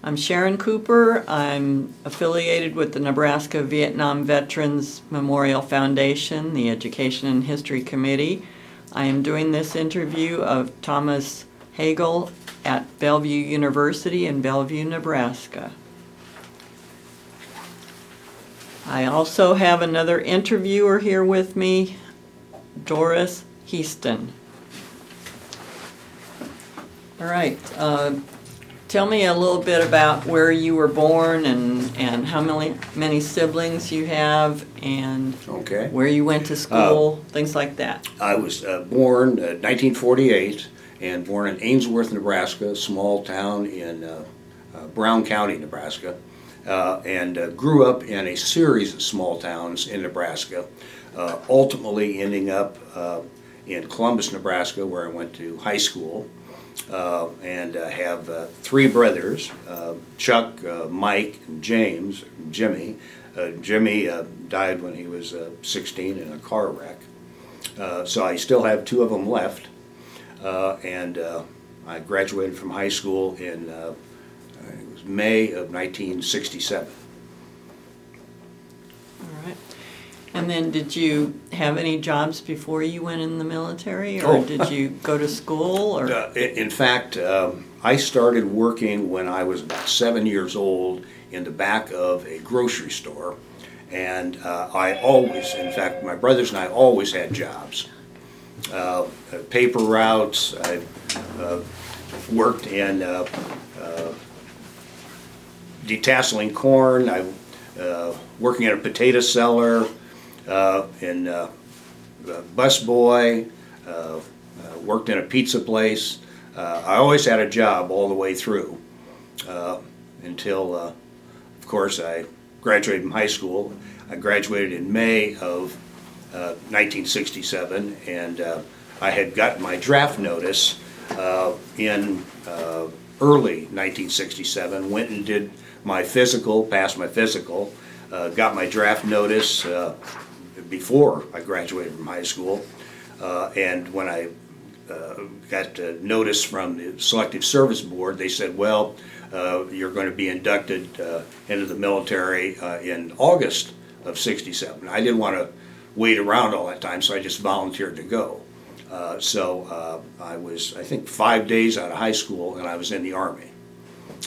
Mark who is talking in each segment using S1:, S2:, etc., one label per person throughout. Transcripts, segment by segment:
S1: I'm Sharon Cooper. I'm affiliated with the Nebraska Vietnam Veterans Memorial Foundation, the Education and History Committee. I am doing this interview of Thomas Hagel at Bellevue University in Bellevue, Nebraska. I also have another interviewer here with me, Doris Heaston. All right. Tell me a little bit about where you were born and how many siblings you have and where you went to school, things like that.
S2: I was born in 1948 and born in Ainsworth, Nebraska, a small town in Brown County, Nebraska, and grew up in a series of small towns in Nebraska, ultimately ending up in Columbus, Nebraska, where I went to high school. And have three brothers, Chuck, Mike, and James, Jimmy. Jimmy died when he was 16 in a car wreck. So I still have two of them left. And I graduated from high school in it was May of 1967.
S1: All right. And then did you have any jobs before you went in the military, or did you go to school? Or?
S2: In fact, I started working when I was about 7 years old in the back of a grocery store. And I always, in fact, my brothers and I always had jobs. Paper routes, I worked in detasseling corn, I working at a potato cellar, and busboy, worked in a pizza place. I always had a job all the way through until, of course, I graduated from high school. I graduated in May of 1967, and I had gotten my draft notice in early 1967, went and did my physical, passed my physical, got my draft notice before I graduated from high school, and when I got notice from the Selective Service Board, they said, well, you're going to be inducted into the military in August of '67. I didn't want to wait around all that time, so I just volunteered to go. So I was, I think, 5 days out of high school, and I was in the Army,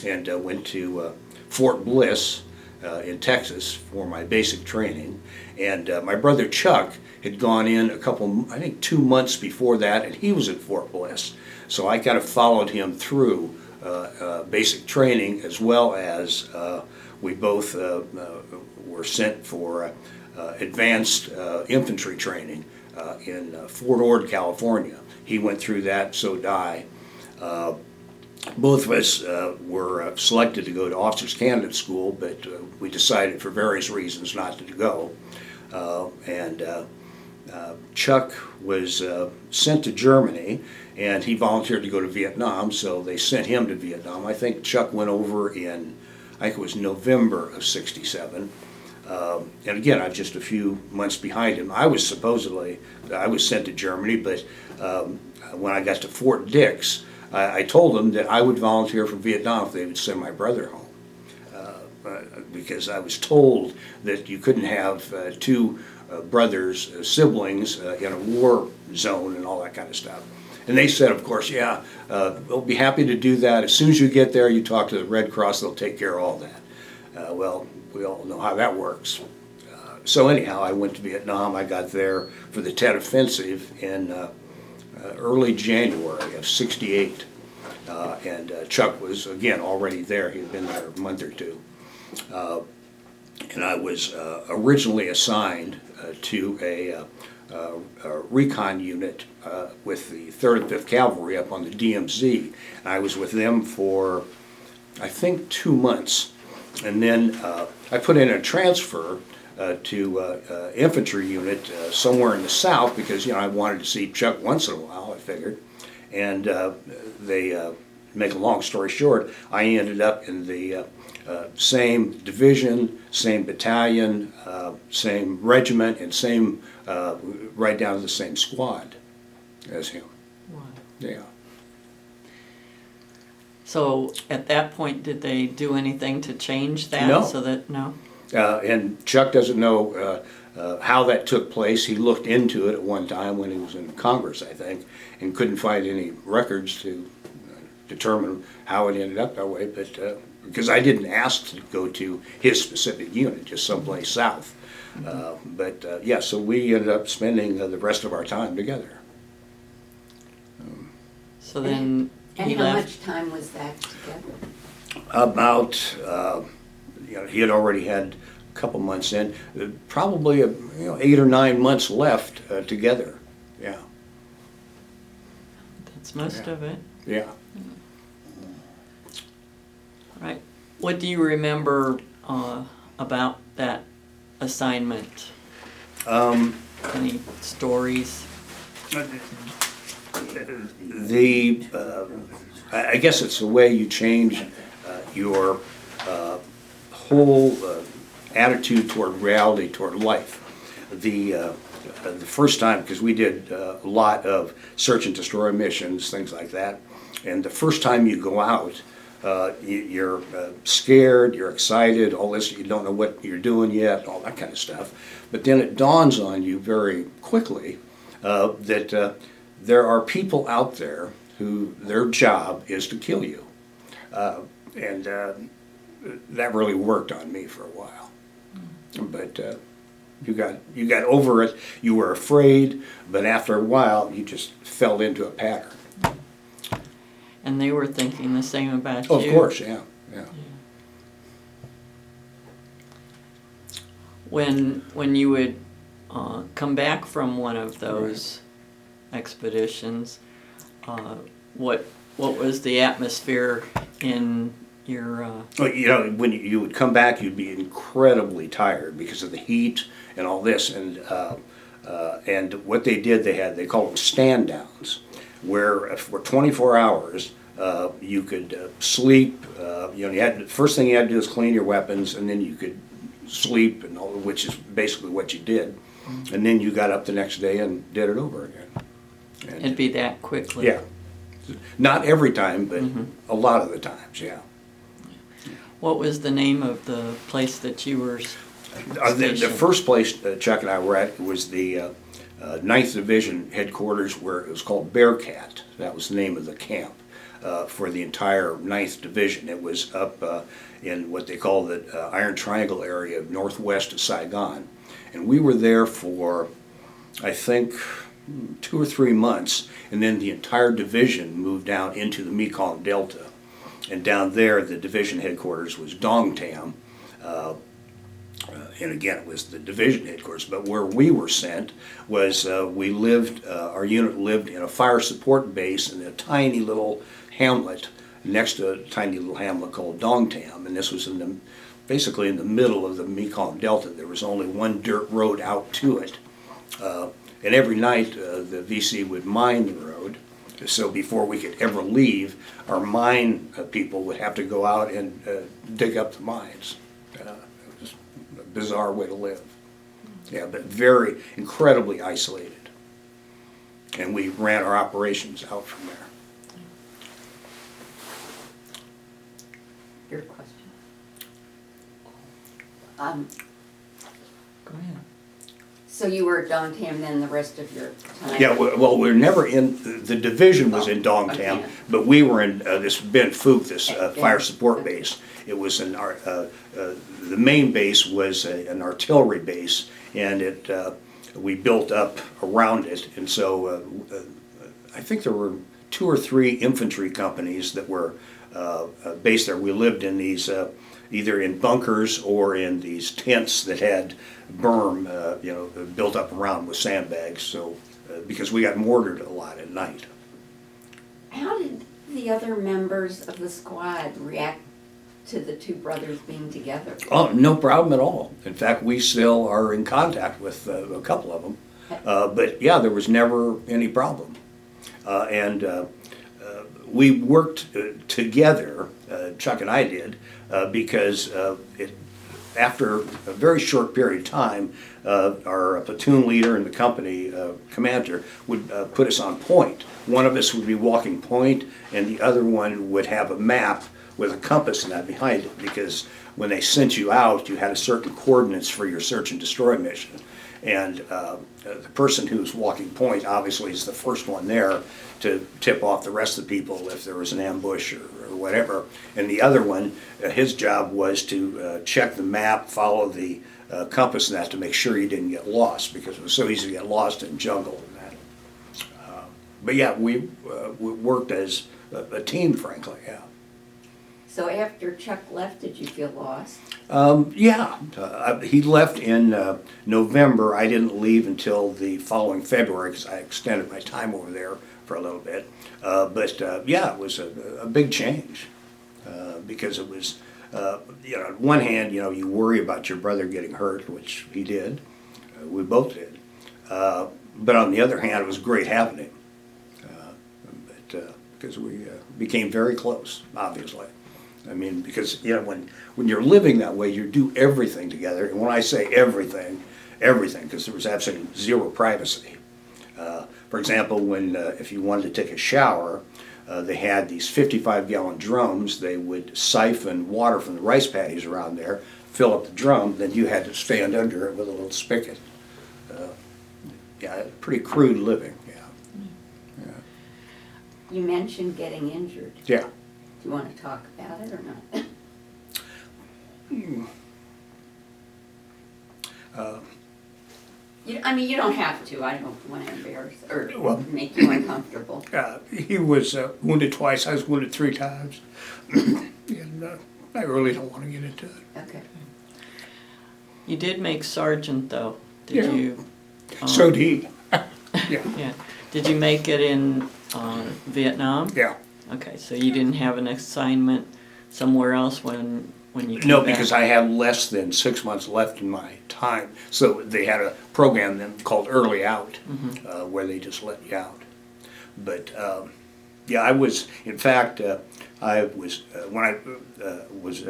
S2: and went to Fort Bliss in Texas for my basic training. And my brother Chuck had gone in a couple, I think 2 months before that, and he was at Fort Bliss. So I kind of followed him through basic training, as well as we both were sent for advanced infantry training in Fort Ord, California. He went through that, so did I. Both of us were selected to go to Officers Candidate School, but we decided for various reasons not to go. Chuck was sent to Germany, and he volunteered to go to Vietnam, so they sent him to Vietnam. I think Chuck went over in, I think it was November of '67. And again, I'm just a few months behind him. I was sent to Germany, but when I got to Fort Dix, I told them that I would volunteer for Vietnam if they would send my brother home, because I was told that you couldn't have two brothers, siblings, in a war zone and all that kind of stuff. And they said, of course, yeah, we'll be happy to do that. As soon as you get there, you talk to the Red Cross, they'll take care of all that. Well, we all know how that works. So anyhow, I went to Vietnam. I got there for the Tet Offensive in early January of '68, and Chuck was, again, already there. He had been there a month or two. And I was originally assigned to a recon unit with the 3rd and 5th Cavalry up on the DMZ. And I was with them for, I think, 2 months. And then I put in a transfer to infantry unit somewhere in the south because, you know, I wanted to see Chuck once in a while, I figured. And they, make a long story short, I ended up in the same division, same battalion, same regiment, and same, right down to the same squad as him.
S1: Wow.
S2: Yeah.
S1: So at that point, did they do anything to change that?
S2: No.
S1: So that, no?
S2: And Chuck doesn't know how that took place. He looked into it at one time when he was in Congress, I think, and couldn't find any records to determine how it ended up that way. But because I didn't ask to go to his specific unit, just someplace south. Yeah, so we ended up spending the rest of our time together.
S1: So then
S3: And
S1: he
S3: how
S1: left.
S3: much time was that together?
S2: About, he had already had a couple months in, probably 8 or 9 months left together. Yeah,
S1: That's most
S2: Yeah.
S1: of it.
S2: yeah.
S1: Right. What do you remember about that assignment? Any stories?
S2: I guess it's the way you change your whole attitude toward reality, toward life. The first time, because we did a lot of search and destroy missions, things like that, and the first time you go out, you're scared, you're excited, all this, you don't know what you're doing yet, all that kind of stuff. But then it dawns on you very quickly that there are people out there who their job is to kill you. And that really worked on me for a while. But you got over it. You were afraid, but after a while, you just fell into a pattern.
S1: And they were thinking the same about
S2: Oh,
S1: you?
S2: of course, yeah, yeah.
S1: When you would come back from one of those expeditions, what was the atmosphere in your?
S2: Well, when you would come back, you'd be incredibly tired because of the heat and all this. And what they did, they called them stand downs, where for 24 hours you could sleep. The first thing you had to do is clean your weapons, and then you could sleep, and all, which is basically what you did. And then you got up the next day and did it over again. And,
S1: It'd be that quickly.
S2: yeah, not every time, but a lot of the times, yeah.
S1: What was the name of the place that you were
S2: The
S1: stationed?
S2: first place Chuck and I were at was the 9th Division headquarters, where it was called Bearcat. That was the name of the camp for the entire 9th Division. It was up in what they call the Iron Triangle area northwest of Saigon. And we were there for, I think, 2 or 3 months, and then the entire division moved down into the Mekong Delta. And down there, the division headquarters was Dongtam. And again, it was the division headquarters. But where we were sent was our unit lived in a fire support base in a tiny little hamlet next to a tiny little hamlet called Dongtam. And this was basically in the middle of the Mekong Delta. There was only one dirt road out to it. And every night the VC would mine the road. So before we could ever leave, our mine people would have to go out and dig up the mines. It was a bizarre way to live. Yeah, but very incredibly isolated. And we ran our operations out from there.
S3: Your question.
S1: Go ahead.
S3: So you were at Dongtam then the rest of your time?
S2: Yeah, well, we're never in, the division was in Dongtam,
S3: okay.
S2: but we were in this Ben Phuc, this
S3: Okay.
S2: fire support base. It was the main base was an artillery base, and we built up around it. And so I think there were 2 or 3 infantry companies that were based there. We lived in these either in bunkers or in these tents that had berm, built up around with sandbags. So because we got mortared a lot at night.
S3: How did the other members of the squad react to the 2 brothers being together?
S2: Oh, no problem at all. In fact, we still are in contact with a couple of them. But yeah, there was never any problem. And we worked together, Chuck and I did, because after a very short period of time, our platoon leader and the company commander would put us on point. One of us would be walking point, and the other one would have a map with a compass and that behind it, because when they sent you out, you had a certain coordinates for your search and destroy mission. And the person who's walking point obviously is the first one there to tip off the rest of the people if there was an ambush or whatever. And the other one, his job was to check the map, follow the compass and that to make sure you didn't get lost, because it was so easy to get lost in jungle and that. But yeah, we worked as a team, frankly, yeah.
S3: So after Chuck left, did you feel lost?
S2: Yeah, he left in November. I didn't leave until the following February because I extended my time over there for a little bit. But yeah, it was a big change because it was, on one hand, you worry about your brother getting hurt, which he did. We both did. But on the other hand, it was great having him because we became very close, obviously. I mean, because when you're living that way, you do everything together. And when I say everything, because there was absolutely zero privacy. For example, when if you wanted to take a shower, they had these 55-gallon drums. They would siphon water from the rice paddies around there, fill up the drum, then you had to stand under it with a little spigot. Yeah, pretty crude living. Yeah.
S3: You mentioned getting injured.
S2: Yeah.
S3: Do you want to talk about it or not? You don't have to. I don't want to embarrass or make you uncomfortable.
S4: He was wounded twice. I was wounded 3 times. And I really don't want to get into it.
S3: Okay.
S1: You did make sergeant, though. Did
S4: Yeah.
S1: you?
S4: So did he. Yeah.
S1: Yeah. Did you make it in Vietnam?
S4: Yeah.
S1: Okay, so you didn't have an assignment somewhere else when you came
S2: No,
S1: back?
S2: because I had less than 6 months left in my time. So they had a program then called Early Out, where they just let you out. But yeah, I was, in fact, I was, when I was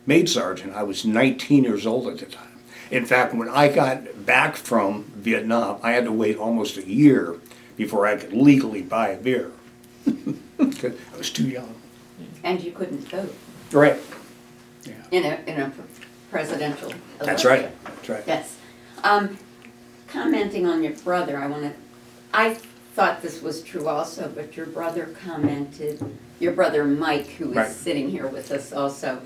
S2: made sergeant, I was 19 years old at the time. In fact, when I got back from Vietnam, I had to wait almost a year before I could legally buy a beer. Because I was too young.
S3: And you couldn't vote
S2: Right.
S3: in a presidential election.
S2: That's right. That's right.
S3: Yes. Commenting on your brother, I thought this was true also, but your brother commented, your brother Mike, who is
S2: Right.
S3: sitting here with us also,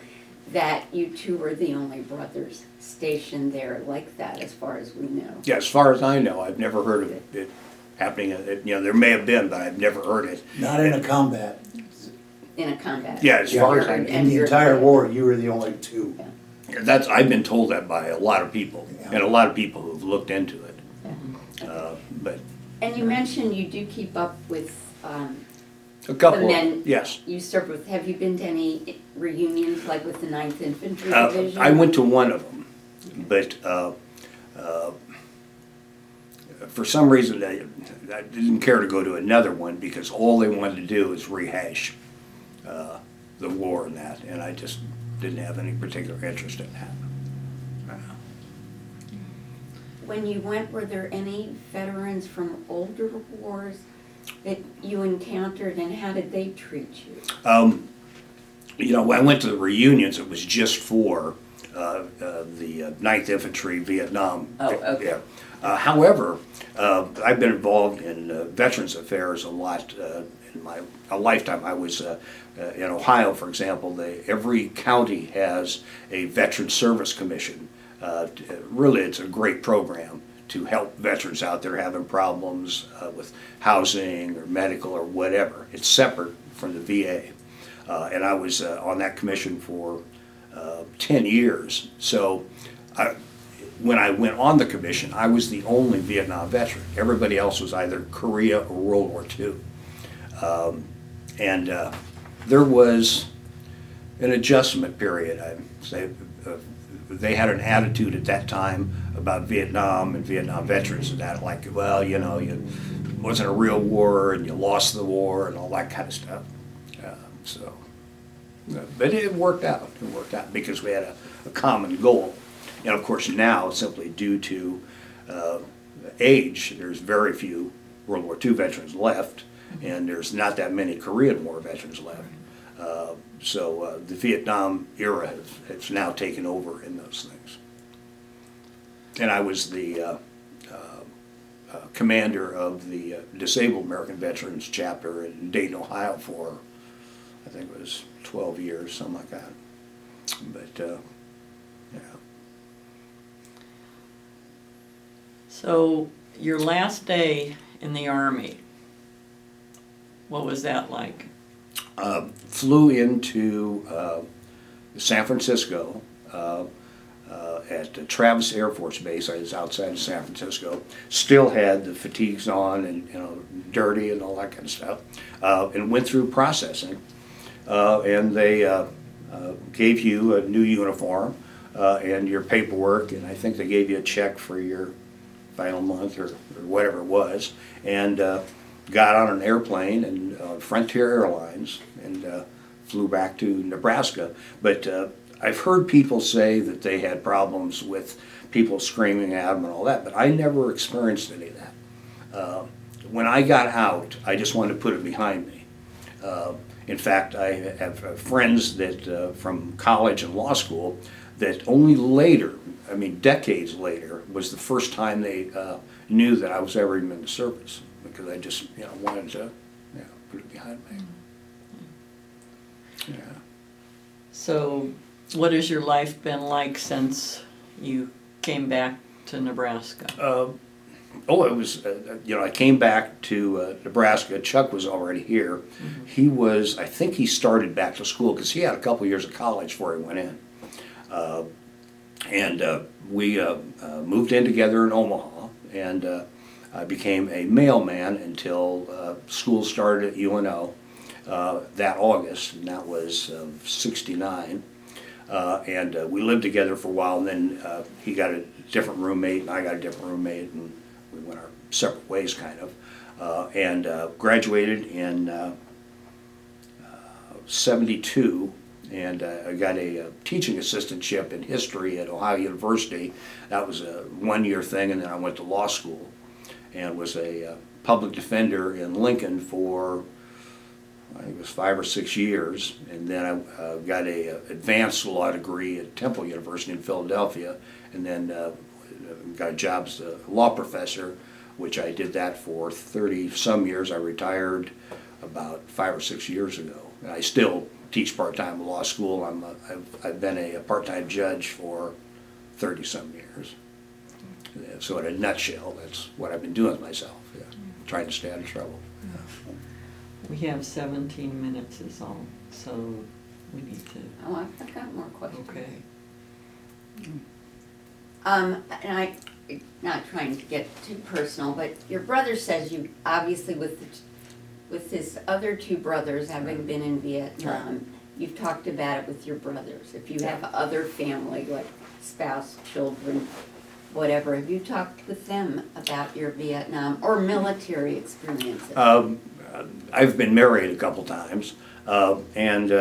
S3: that you two were the only brothers stationed there like that, as far as we know.
S2: Yeah, as far as I know, I've never heard of it happening. There may have been, but I've never heard it.
S5: Not in a combat.
S3: In a combat.
S2: Yeah, as far as I know.
S5: In the entire war, you were the only 2.
S2: I've been told that by a lot of people,
S5: Yeah.
S2: and a lot of people who've looked into it. But
S3: And you mentioned you do keep up with,
S2: a couple,
S3: the men
S2: yes.
S3: you served with. Have you been to any reunions, like with the 9th Infantry Division?
S2: I went to one of them, but for some reason I didn't care to go to another one because all they wanted to do is rehash the war and that, and I just didn't have any particular interest in that.
S3: When you went, were there any veterans from older wars that you encountered, and how did they treat you?
S2: When I went to the reunions, it was just for the 9th Infantry Vietnam.
S3: Oh, okay.
S2: Yeah. However, I've been involved in Veterans Affairs a lot in my lifetime. I was in Ohio, for example. Every county has a Veteran Service Commission. Really, it's a great program to help veterans out there having problems with housing or medical or whatever. It's separate from the VA. And I was on that commission for 10 years. So when I went on the commission, I was the only Vietnam veteran. Everybody else was either Korea or World War II. And there was an adjustment period, I'd say. They had an attitude at that time about Vietnam and Vietnam veterans and that, like, well, it wasn't a real war and you lost the war and all that kind of stuff. So, But it worked out. It worked out because we had a common goal. And of course now, simply due to age, there's very few World War II veterans left, and there's not that many Korean War veterans left. So the Vietnam era has now taken over in those things. And I was the commander of the Disabled American Veterans chapter in Dayton, Ohio for, I think it was 12 years, something like that. But, yeah.
S1: So your last day in the Army, what was that like?
S2: Flew into San Francisco at Travis Air Force Base. I was outside of San Francisco. Still had the fatigues on and, you know, dirty and all that kind of stuff. And went through processing. And they gave you a new uniform and your paperwork, and I think they gave you a check for your final month or whatever it was, and got on an airplane and Frontier Airlines and flew back to Nebraska. But I've heard people say that they had problems with people screaming at them and all that, but I never experienced any of that. When I got out, I just wanted to put it behind me. In fact, I have friends that from college and law school that only later, I mean decades later, was the first time they knew that I was ever even in the service, because I just, you know, wanted to, yeah, put it behind me. Yeah.
S1: So what has your life been like since you came back to Nebraska?
S2: Oh, it was, you know, I came back to Nebraska. Chuck was already here. Mm-hmm. He was, I think he started back to school because he had a couple years of college before he went in. And we moved in together in Omaha, and I became a mailman until school started at UNO that August, and that was '69. And we lived together for a while, and then he got a different roommate, and I got a different roommate, and we went our separate ways, kind of. And graduated in '72, and I got a teaching assistantship in history at Ohio University. That was a one-year thing, and then I went to law school and was a public defender in Lincoln for, I think it was 5 or 6 years, and then I got a advanced law degree at Temple University in Philadelphia, and then got a job as a law professor, which I did that for 30-some years. I retired about 5 or 6 years ago, and I still teach part-time law school. I've been a part-time judge for 30-some years. So in a nutshell, that's what I've been doing with myself, yeah. Trying to stay out of trouble.
S1: We have 17 minutes is all, so we need to,
S3: Oh, I've got more questions.
S1: okay.
S3: And I'm not trying to get too personal, but your brother says you, obviously with his other two brothers having been in Vietnam, you've talked about it with your brothers. If you have other family, like spouse, children, whatever, have you talked with them about your Vietnam or military experiences?
S2: I've been married a couple times, and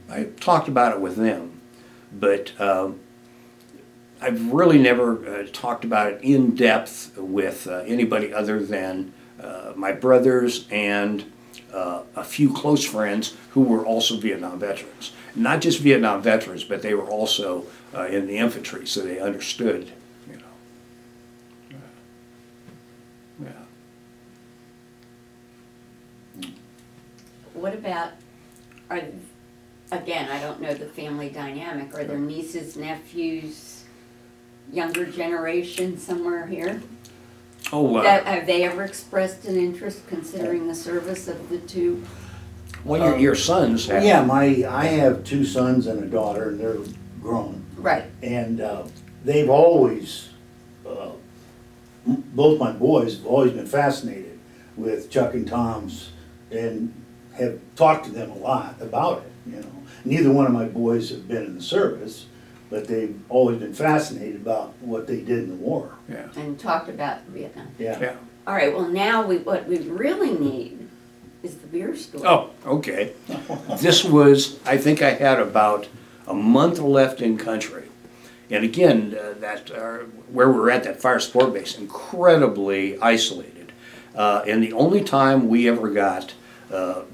S2: I talked about it with them, but I've really never talked about it in depth with anybody other than my brothers and a few close friends who were also Vietnam veterans. Not just Vietnam veterans, but they were also in the infantry, so they understood, you know. Yeah.
S3: What about, again, I don't know the family dynamic, are there nieces, nephews, younger generation somewhere here?
S2: Oh,
S3: Have they ever expressed an interest considering the service of the two?
S2: well, your sons have.
S5: Yeah, I have 2 sons and a daughter, and they're grown.
S3: Right.
S5: And they've always, both my boys have always been fascinated with Chuck and Tom's, and have talked to them a lot about it, you know. Neither one of my boys have been in the service, but they've always been fascinated about what they did in the war.
S2: Yeah.
S3: And talked about Vietnam.
S5: Yeah.
S2: Yeah.
S3: All right, well now what we really need is the beer store.
S2: Oh, okay. This was, I think I had about a month left in country. And again, where we were at, that fire support base, incredibly isolated. And the only time we ever got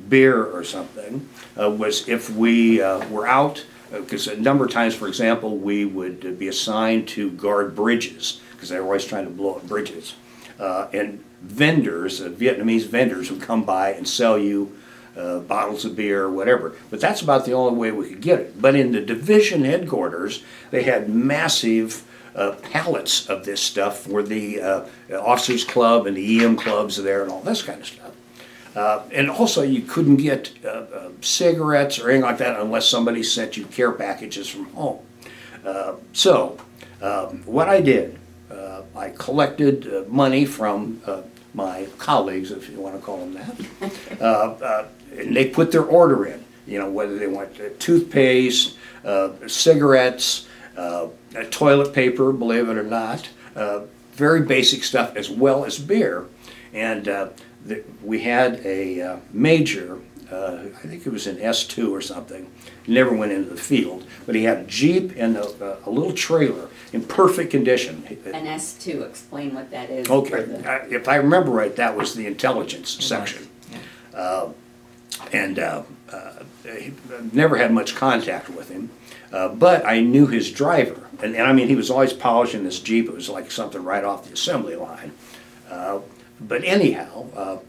S2: beer or something was if we were out, because a number of times, for example, we would be assigned to guard bridges, because they were always trying to blow up bridges. And vendors, Vietnamese vendors, would come by and sell you bottles of beer or whatever. But that's about the only way we could get it. But in the division headquarters, they had massive pallets of this stuff for the officers club and the EM clubs there and all this kind of stuff. And also you couldn't get cigarettes or anything like that unless somebody sent you care packages from home. So what I did, I collected money from my colleagues, if you want to call them that. And they put their order in, whether they want toothpaste, cigarettes, toilet paper, believe it or not, very basic stuff, as well as beer. And we had a major, I think it was an S2 or something, never went into the field, but he had a Jeep and a little trailer in perfect condition.
S3: An S2, explain what that is.
S2: Okay, if I remember right, that was the intelligence section. And never had much contact with him, but I knew his driver. And I mean, he was always polishing this Jeep. It was like something right off the assembly line. But anyhow,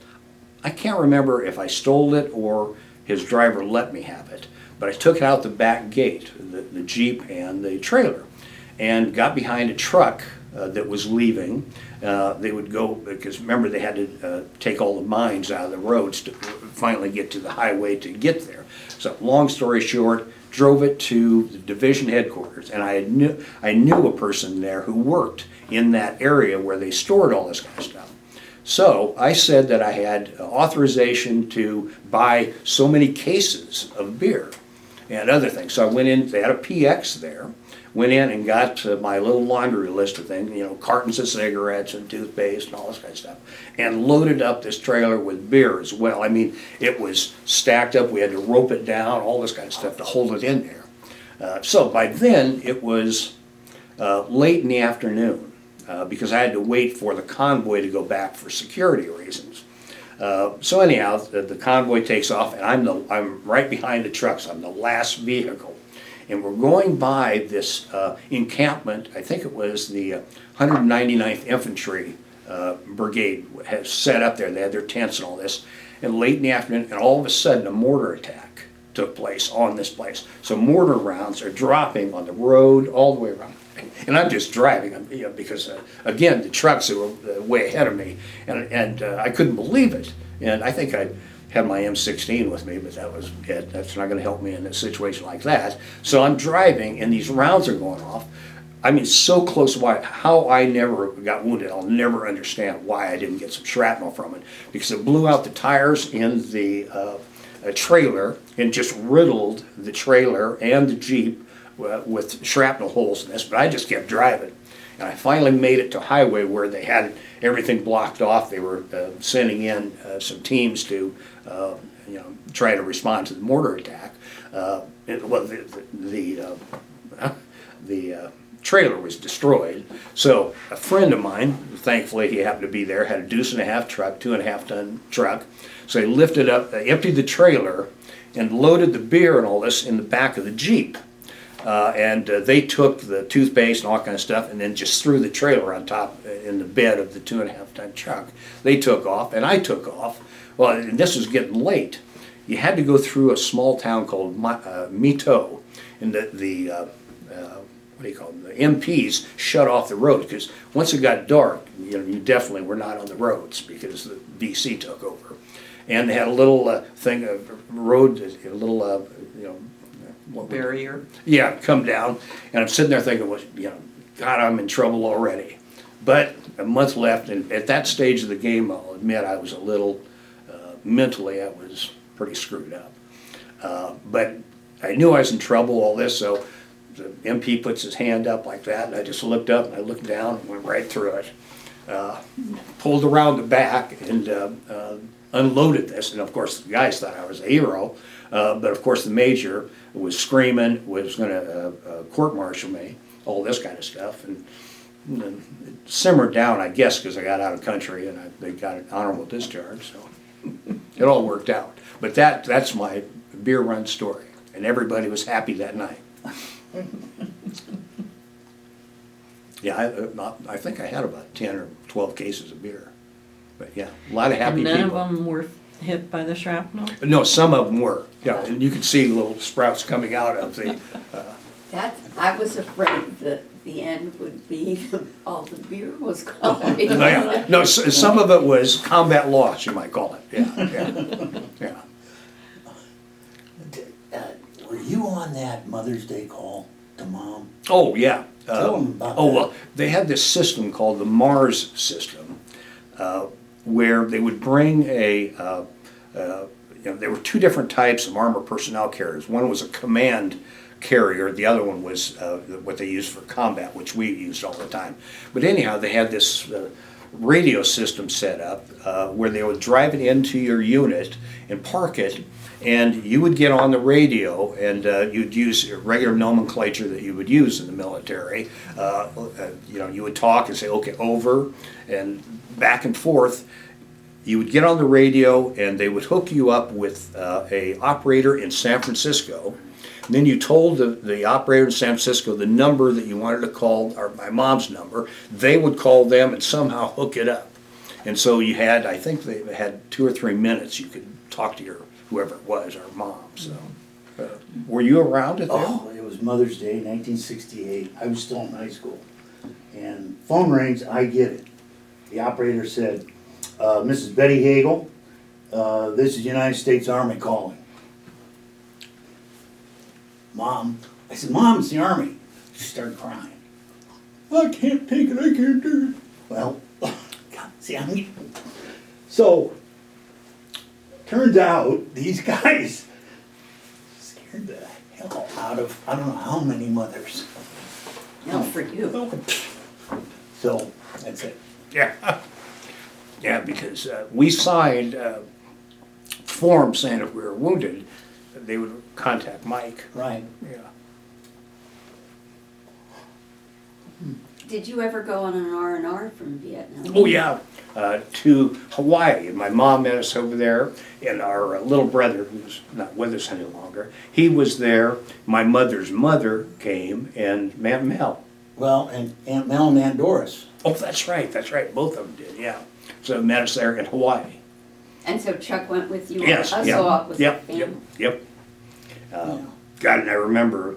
S2: I can't remember if I stole it or his driver let me have it, but I took it out the back gate, the Jeep and the trailer, and got behind a truck that was leaving. They would go, because remember they had to take all the mines out of the roads to finally get to the highway to get there. So long story short, drove it to the division headquarters, and I knew a person there who worked in that area where they stored all this kind of stuff. So I said that I had authorization to buy so many cases of beer and other things. So I went in, they had a PX there, went in and got my little laundry list of things, cartons of cigarettes and toothpaste and all this kind of stuff, and loaded up this trailer with beer as well. I mean, it was stacked up, we had to rope it down, all this kind of stuff to hold it in there. So by then, it was late in the afternoon, because I had to wait for the convoy to go back for security reasons. So anyhow, the convoy takes off, and I'm right behind the trucks. I'm the last vehicle. And we're going by this encampment. I think it was the 199th Infantry Brigade has set up there. They had their tents and all this. And late in the afternoon, and all of a sudden, a mortar attack took place on this place. So mortar rounds are dropping on the road all the way around. And I'm just driving, because again, the trucks were way ahead of me, and I couldn't believe it. And I think I had my M16 with me, but that was it. That's not going to help me in a situation like that. So I'm driving, and these rounds are going off. I mean, so close by. How I never got wounded, I'll never understand why I didn't get some shrapnel from it, because it blew out the tires in the trailer and just riddled the trailer and the Jeep with shrapnel holes in this. But I just kept driving, and I finally made it to highway where they had everything blocked off. They were sending in some teams to try to respond to the mortar attack. The trailer was destroyed. So a friend of mine, thankfully he happened to be there, had a 2.5 truck, 2.5 ton truck. So he lifted up, emptied the trailer, and loaded the beer and all this in the back of the Jeep. And they took the toothpaste and all kind of stuff and then just threw the trailer on top in the bed of the 2.5 ton truck. They took off, and I took off. Well, and this was getting late. You had to go through a small town called Mito, and what do you call them? The MPs shut off the road, because once it got dark, you definitely were not on the roads, because the BC took over. And they had a little thing, a road, a little,
S1: Barrier.
S2: yeah, come down, and I'm sitting there thinking, well, God, I'm in trouble already. But a month left, and at that stage of the game, I'll admit I was a little, mentally I was pretty screwed up. But I knew I was in trouble, all this, so the MP puts his hand up like that, and I just looked up, and I looked down, and went right through it. Pulled around the back, and unloaded this, and of course, the guys thought I was a hero, but of course, the major was screaming, was gonna court-martial me, all this kind of stuff, and then it simmered down, I guess, because I got out of country and they got an honorable discharge, so it all worked out. But that's my beer run story, and everybody was happy that night. Yeah, I think I had about 10 or 12 cases of beer. But yeah, a lot of happy
S1: And
S2: people.
S1: none of them were hit by the shrapnel?
S2: No, some of them were. Yeah, and you could see little sprouts coming out of the.
S3: I was afraid that the end would be all the beer was gone.
S2: Yeah. No, some of it was combat loss, you might call it. Yeah, yeah.
S5: Were you on that Mother's Day call to Mom?
S2: Oh, yeah.
S5: Tell 'em about
S2: Oh,
S5: that.
S2: well, they had this system called the Mars system, where they would bring there were two different types of armored personnel carriers. One was a command carrier, the other one was what they used for combat, which we used all the time. But anyhow, they had this radio system set up where they would drive it into your unit and park it, and you would get on the radio and you'd use regular nomenclature that you would use in the military. You would talk and say, okay, over, and back and forth. You would get on the radio and they would hook you up with a operator in San Francisco. And then you told the operator in San Francisco the number that you wanted to call, or my mom's number. They would call them and somehow hook it up. And so you had, I think they had 2 or 3 minutes you could talk to your, whoever it was, our mom. So, were you around at that?
S5: Oh, it was Mother's Day, 1968. I was still in high school. And phone rings, I get it. The operator said, Mrs. Betty Hagel, this is United States Army calling. Mom, I said, Mom, it's the Army. She started crying. I can't take it, I can't do it. Well, God, see, so, turns out, these guys scared the hell out of, I don't know how many mothers.
S3: No, for you.
S5: So, that's it.
S2: Yeah. Yeah, because we signed forms saying if we were wounded, they would contact Mike.
S5: Right.
S2: Yeah.
S3: Did you ever go on an R&R from Vietnam?
S2: Oh, yeah, to Hawaii. And my mom met us over there, and our little brother, who's not with us any longer, he was there. My mother's mother came, and Aunt Mel.
S5: Well, and Aunt Mel and Aunt Doris.
S2: Oh, that's right, both of them did, yeah. So met us there in Hawaii.
S3: And so Chuck went with you
S2: Yes,
S3: also up with the family?
S2: Yep.
S5: Yeah.
S2: God, and I remember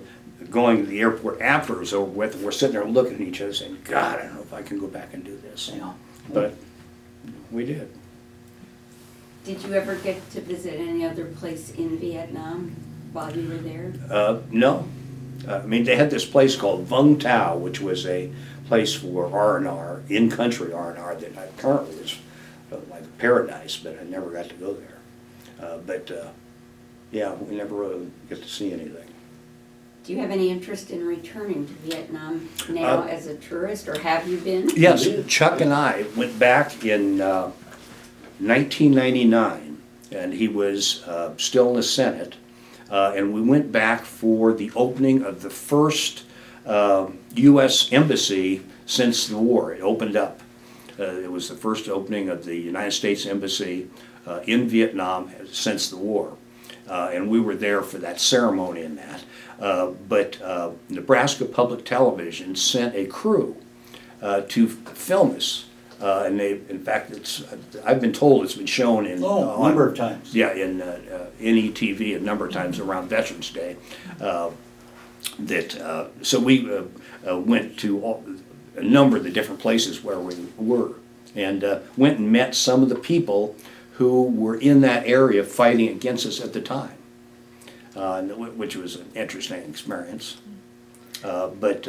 S2: going to the airport after it was over with, and we're sitting there looking at each other saying, God, I don't know if I can go back and do this.
S5: Yeah.
S2: But we did.
S3: Did you ever get to visit any other place in Vietnam while you were there?
S2: No. I mean, they had this place called Vung Tau, which was a place for R&R, in-country R&R, that apparently was like paradise, but I never got to go there. Yeah, we never really get to see anything.
S3: Do you have any interest in returning to Vietnam now as a tourist, or have you been?
S2: Yes, Chuck and I went back in 1999, and he was still in the Senate, and we went back for the opening of the first U.S. embassy since the war. It opened up. It was the first opening of the United States Embassy in Vietnam since the war. And we were there for that ceremony and that. But Nebraska Public Television sent a crew to film us. And they, in fact, I've been told it's been shown in...
S5: Oh, a number of times.
S2: Yeah, in NETV a number of times around Veterans Day. So we went to a number of the different places where we were, and went and met some of the people who were in that area fighting against us at the time, which was an interesting experience. But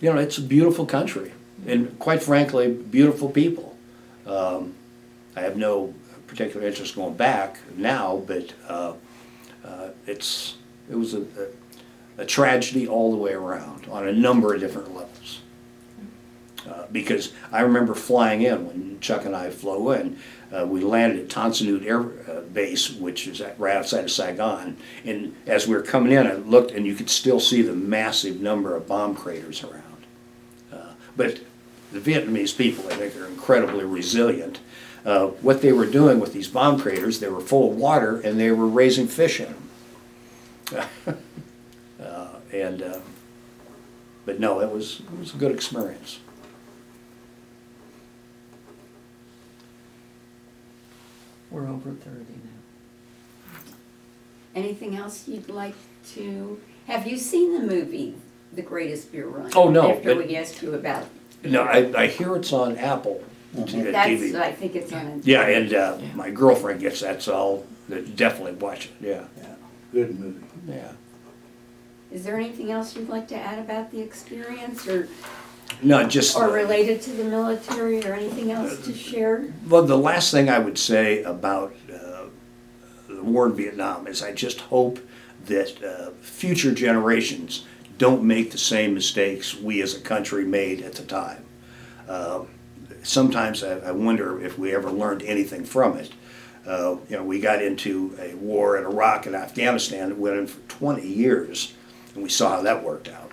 S2: it's a beautiful country, and quite frankly, beautiful people. I have no particular interest going back now, but it was a tragedy all the way around on a number of different levels. Because I remember flying in when Chuck and I flew in, We landed at Tonsanute Air Base, which is right outside of Saigon. And as we were coming in, I looked, and you could still see the massive number of bomb craters around. But the Vietnamese people, I think, are incredibly resilient. What they were doing with these bomb craters, they were full of water, and they were raising fish in them. But no, it was a good experience.
S1: We're over 30 now.
S3: Anything else you'd like to, have you seen the movie, The Greatest Beer Run?
S2: Oh, no,
S3: After
S2: but-
S3: we asked you about.
S2: No, I hear it's on Apple TV.
S3: That's, I think it's on.
S2: Yeah, and my girlfriend gets that, so I'll definitely watch it, yeah,
S5: Yeah, good movie.
S2: yeah.
S3: Is there anything else you'd like to add about the experience or
S2: No, just,
S3: related to the military or anything else to share?
S2: well, the last thing I would say about the war in Vietnam is I just hope that future generations don't make the same mistakes we as a country made at the time. Sometimes I wonder if we ever learned anything from it. We got into a war in Iraq and Afghanistan that went on for 20 years, and we saw how that worked out.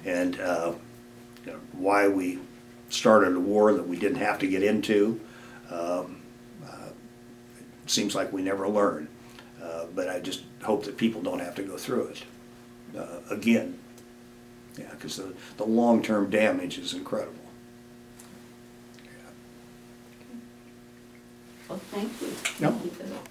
S2: And why we started a war that we didn't have to get into. It seems like we never learned. But I just hope that people don't have to go through it again. Yeah, because the long-term damage is incredible.
S3: Well, thank you.
S2: No.
S3: Thank you for that.